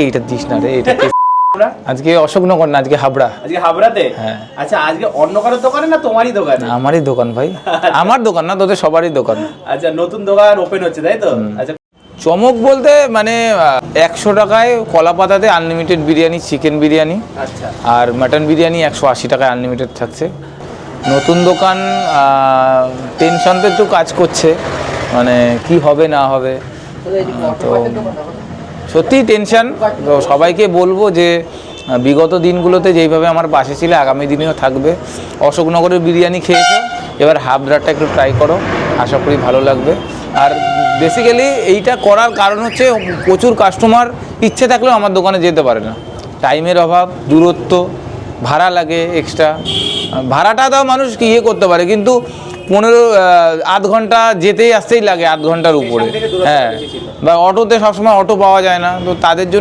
এইটা দিস না রে, এইটা আজকে অশোকনগর না, আজকে হাবড়া। আজকে হাবড়াতে? হ্যাঁ। আচ্ছা, আজকে অন্য কারোর দোকানে না তোমারই দোকানে? আমারই দোকান ভাই, আমার দোকান না, তোদের সবারই দোকান। আচ্ছা, নতুন দোকান ওপেন হচ্ছে তাই তো? আচ্ছা, চমক বলতে মানে 100 টাকায় কলা পাতাতে আনলিমিটেড বিরিয়ানি, চিকেন বিরিয়ানি, আচ্ছা আর মাটন বিরিয়ানি 180 টাকায় আনলিমিটেড থাকছে। নতুন দোকান, টেনশন তো একটু কাজ করছে, মানে কি হবে না হবে, তো সত্যিই টেনশন। তো সবাইকে বলবো যে বিগত দিনগুলোতে যেইভাবে আমার পাশে ছিল আগামী দিনেও থাকবে। অশোকনগরের বিরিয়ানি খেয়েছো, এবার হাবড়াটা একটু ট্রাই করো, আশা করি ভালো লাগবে। আর বেসিক্যালি এইটা করার কারণ হচ্ছে প্রচুর কাস্টমার ইচ্ছে থাকলেও আমার দোকানে যেতে পারে না, টাইমের অভাব, দূরত্ব, ভাড়া লাগে এক্সট্রা। ভাড়াটা তাও মানুষ ইয়ে করতে পারে, কিন্তু 15 আধ ঘন্টা যেতেই আসতেই লাগে, আধ ঘন্টার উপরে। হ্যাঁ, বা অটোতে সবসময় অটো পাওয়া যায় না, তো তাদের জন্য